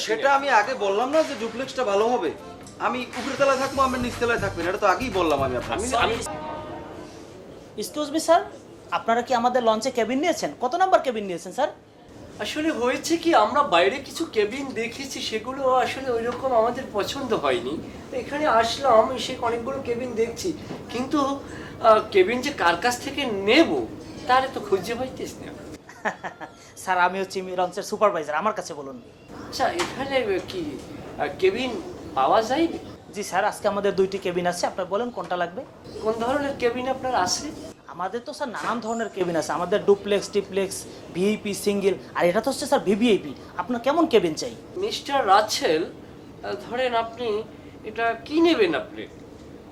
সেটা আমি আগে বললাম না যে ডুপ্লেক্সটা ভালো হবে। আমি উপরের তলায় থাকবো, আমি নিচতলায় থাকবেন, এটা তো আগেই বললাম আমি আপনাকে। এক্সকিউজ মি স্যার, আপনারা কি আমাদের লঞ্চে কেবিন নিয়েছেন? কত নাম্বার কেবিন নিয়েছেন স্যার? আসলে হয়েছে কি, আমরা বাইরে কিছু কেবিন দেখেছি, সেগুলো আসলে ওই রকম আমাদের পছন্দ হয়নি। তো এখানে আসলাম, এসে অনেকগুলো কেবিন দেখছি, কিন্তু কেবিন যে কার কাছ থেকে নেব তার তো খুঁজে পাইতেছ না। স্যার আমি হচ্ছি লঞ্চের সুপারভাইজার, আমার কাছে বলুন। আচ্ছা, এখানে কি কেবিন পাওয়া যায়? জি স্যার, আজকে আমাদের 2টি কেবিন আছে, আপনার বলেন কোনটা লাগবে। কোন ধরনের কেবিন আপনার আছে? আমাদের তো স্যার নানান ধরনের কেবিন আছে, আমাদের ডুপ্লেক্স, ট্রিপ্লেক্স, ভিআইপি, সিঙ্গেল, আর এটা তো হচ্ছে স্যার ভিভিআইপি। আপনার কেমন কেবিন চাই? মিস্টার রাছেল, ধরেন আপনি এটা কি নেবেন? আপনি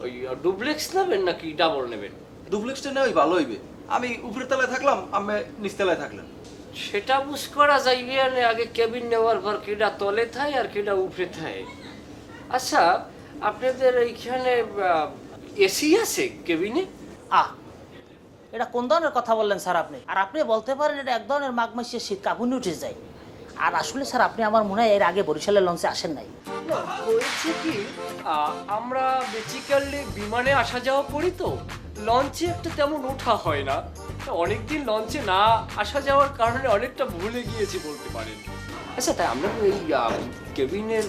ওই ডুপ্লেক্স নেবেন নাকি ডাবল নেবেন? ডুপ্লেক্সটা নেওয়াই ভালো হইবে। আমি উপরের তলায় থাকলাম, আমি নিচতলায় থাকলেন। সেটা বুঝ করা যাইবে না, আগে কেবিন নেওয়ার পর কেডা তলে থায় আর কেডা উপরে থায়। আচ্ছা, আপনাদের এইখানে এসি আছে কেবিনে? এটা কোন ধরনের কথা বললেন স্যার আপনি? আর আপনি বলতে পারেন এটা এক ধরনের মাঘ মাসের শীত কাঁপুনি উঠে যায়। আর আসলে স্যার আপনি আমার মনে হয় এর আগে বরিশালের লঞ্চে আসেন নাই। হয়েছে কি, আমরা বেসিক্যালি বিমানে আসা যাওয়া করি, তো লঞ্চে একটা তেমন ওঠা হয় না। অনেকদিন লঞ্চে না আসা যাওয়ার কারণে অনেকটা ভুলে গিয়েছি বলতে পারেন। আচ্ছা, তাই আমরা এই কেবিনের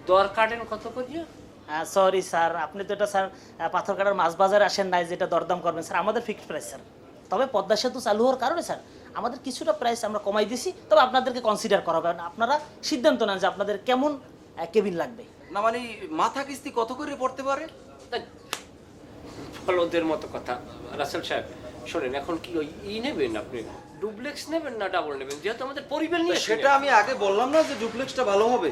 দর কাটেন কত করিয়া? সরি স্যার, আপনি তো এটা স্যার পাথরঘাটার মাছ বাজারে আসেন নাই যেটা দরদাম করবেন স্যার। আমাদের ফিক্সড প্রাইস স্যার, তবে পদ্মা সেতু চালু হওয়ার কারণে স্যার আমাদের কিছুটা প্রাইস আমরা কমাই দিছি, তবে আপনাদেরকে কনসিডার করা হবে। আপনারা সিদ্ধান্ত নেন যে আপনাদের কেমন কেবিন লাগবে। না মানে মাথা কিস্তি কত করে পড়তে পারে? ফলদের মতো কথা। রাসেল সাহেব শোনেন, এখন কি ওই নেবেন? আপনি ডুপ্লেক্স নেবেন না ডাবল নেবেন? যেহেতু আমাদের পরিবার নিয়ে সেটা আমি আগে বললাম না যে ডুপ্লেক্সটা ভালো হবে।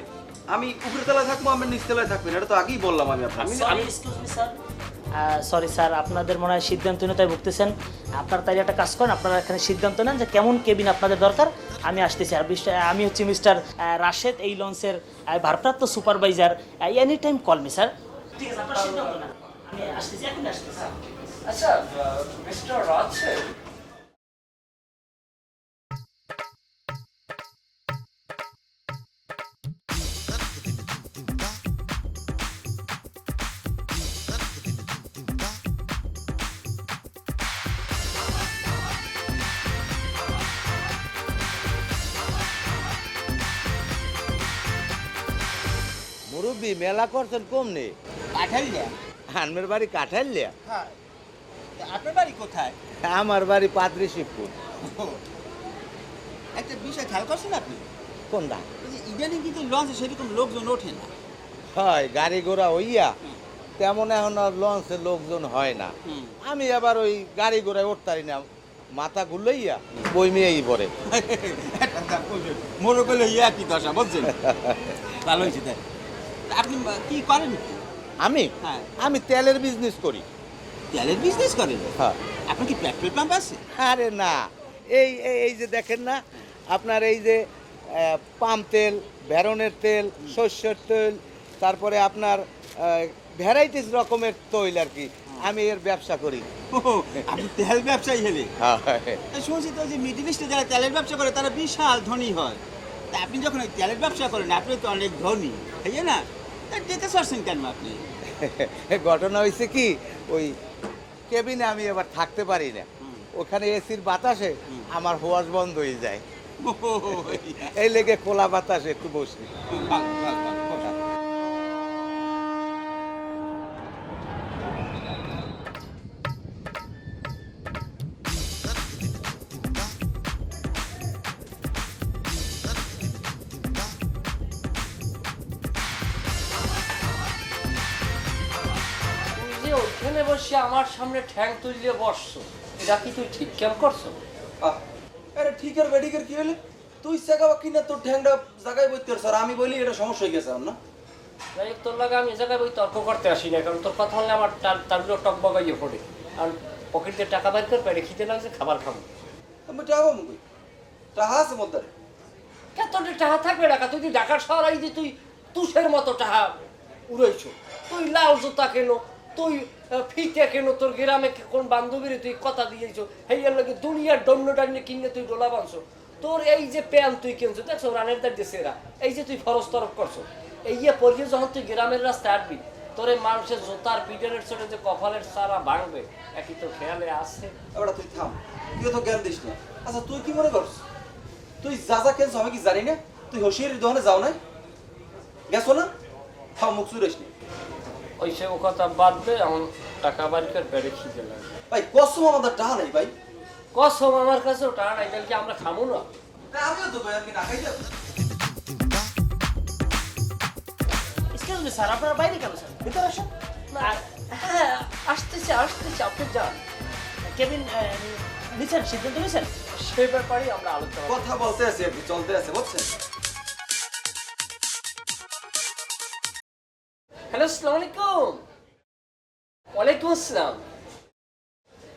আমি উপরের তলায় থাকবো, আমি নিচতলায় থাকবেন, এটা তো আগেই বললাম আমি আপনাকে। সরি স্যার, আপনাদের মনে হয় সিদ্ধান্তহীনতায় ভুগতেছেন। আপনারা তাই একটা কাজ করেন, আপনারা এখানে সিদ্ধান্ত নেন যে কেমন কেবিন আপনাদের দরকার, আমি আসতেছি। আর আমি হচ্ছি মিস্টার রাশেদ, এই লঞ্চের ভারপ্রাপ্ত supervisor. Any time call me sir. ঠিক আছে, আপনারা সিদ্ধান্ত নেন, আমি আসতেছি, এখন আসতেছি। আচ্ছা মিস্টার রাছেল, মুরব্বী মেলা করছেন কমনে? কাঠালিয়া? আনমের বাড়ি কাঠাইলিয়া? হ্যাঁ। আপনার বাড়ি কোথায়? আমার বাড়ি পাত্রী শিবপুর। একটা বিষয় খেয়াল করছেন আপনি? কোনটা? ইদানিং কিন্তু লঞ্চে সেরকম লোকজন ওঠে না। হয় গাড়ি ঘোড়া হইয়া তেমন এখন আর লঞ্চে লোকজন হয় না। আমি আবার ওই গাড়ি ঘোড়ায় উঠতারি না, মাথা ঘুরলইয়া বই মেয়েই পড়ে। মনে করলে ইয়া কি দশা বুঝছেন? ভালো হয়েছে তাই। আপনি কি করেন? আমি হ্যাঁ। আমি তেলের বিজনেস করি। তেলের বিজনেস করেন? হ্যাঁ। আপনার কি পেট্রোল পাম্প আছে? আরে না, এই এই এই যে দেখেন না আপনার এই যে পাম তেল, ভেরনের তেল, সর্ষের তেল, তারপরে আপনার ভ্যারাইটিস রকমের তৈল আর কি, আমি এর ব্যবসা করি। আপনি তেল ব্যবসায়ী হলে? হ্যাঁ। শুনছি তো যে মিডল ইস্টে যারা তেলের ব্যবসা করে তারা বিশাল ধনী হয়। তা আপনি যখন ওই তেলের ব্যবসা করেন আপনি তো অনেক ধনী, তাই না? তা যেতে চাচ্ছেন কেন আপনি? ঘটনা হয়েছে কি, ওই কেবিনে আমি এবার থাকতে পারি না, ওখানে এসির বাতাসে আমার হোয়াশ বন্ধ হয়ে যায়, এই লেগে খোলা বাতাসে একটু বসি। তুই যে ওইখানে বসে আমার সামনে ঠ্যাং তুলিয়ে বসছো, এটা কি তুই ঠিক কেমন করছো? আরে ঠিকের বেডিকের কি হলে? তুই জায়গা কিনা তোর ঠ্যাংটা জায়গায় বইতে স্যার, আমি বলি এটা সমস্যা হয়ে গেছে না। যাই হোক, তোর লাগে আমি এ জায়গায় ওই তর্ক করতে আসি না, কারণ তোর কথা হলে আমার তার টক বগাইয়ে পড়ে। আর পকেট দিয়ে টাকা বাইর করে পেটে খিদে লাগছে, খাবার খাবো। আমি টাকা মুখে টাকা আছে মধ্যে। কত টাকা থাকবে? টাকা তুই ঢাকার শহর আই যে তুই তুষের মতো টাকা উড়াইছো। তুই লাল জুতা কেন, তুই ফিতে কেন, তোর গ্রামে কোন বান্ধবীরে তুই কথা দিয়েছো, হেয়ার লাগে দুনিয়ার দণ্ড ডান্ডে কিনে তুই ডোলা বানছো। তোর এই যে প্যান তুই কিনছো দেখছো রানের দাঁড় দিয়েছে এরা, এই যে তুই ফরজ তরফ করছো, এই যে পরিয়ে যখন তুই গ্রামের রাস্তায় আসবি, তোর এই মানুষের জোতার পিঠের ছোট যে কপালের সারা ভাঙবে, একই তো খেয়ালে আসছে। এবার তুই থাম, তুই তো জ্ঞান দিস না। আচ্ছা তুই কি মনে করছ তুই যা যা খেলছো আমি কি জানি না? তুই হোশিয়ারির দোকানে যাও নাই, গেছো না? থাম, মুখ চুরেস নি ওই সে ও কথা বাদ দে, এখন টাকা বাড়ি করে বেড়ে খিদে লাগে। ভাই। কসম আমাদের টাকা নেই ভাই। কসম আমার কাছেও টাকা নাই, তাহলে কি আমরা খামো না? আমিও তো ভাই, আমি না খাই যাবো। এক্সকিউজ মি স্যার, আপনারা বাইরে কেন স্যার? ভিতরে আসুন। আর হ্যাঁ আসতেছে আপনি যান। কেবিন নিচ্ছেন, সিদ্ধান্ত নিয়েছেন? সেই ব্যাপারেই আমরা আলোচনা করব। কথা বলতে আছে আর কি, চলতে আছে, বুঝছেন? হ্যালো, আসসালামু আলাইকুম। ওয়ালাইকুম আসসালাম।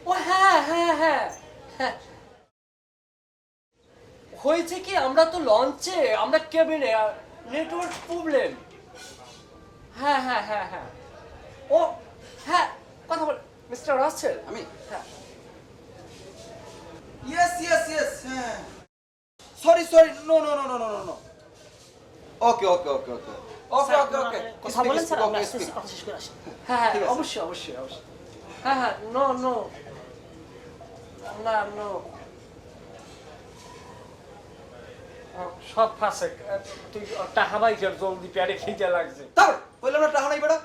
ও হ্যাঁ হ্যাঁ হ্যাঁ হ্যাঁ, হয়েছে কি আমরা তো লঞ্চে, আমরা কেবিনে, নেটওয়ার্ক প্রবলেম। হ্যাঁ হ্যাঁ হ্যাঁ হ্যাঁ, ও হ্যাঁ, কথা বল মিস্টার রাসেল। আমি হ্যাঁ ইয়েস ইয়েস ইয়েস, হ্যাঁ। Sorry sorry, no no no no no no. Okay okay okay okay okay sir, okay okay, আপনারা কথা বলেন স্যার, আমরা আসতেছি, কথা শেষ করে আসি। হ্যাঁ হ্যাঁ ঠিক আছে। অবশ্যই অবশ্যই অবশ্যই। হ্যাঁ হ্যাঁ, নো নো, না নো, সব ফাঁসে। তুই টাকা বাইকের জলদি প্যারে খিদে লাগছে। তারপর বললাম না টাকা নাই বেটা।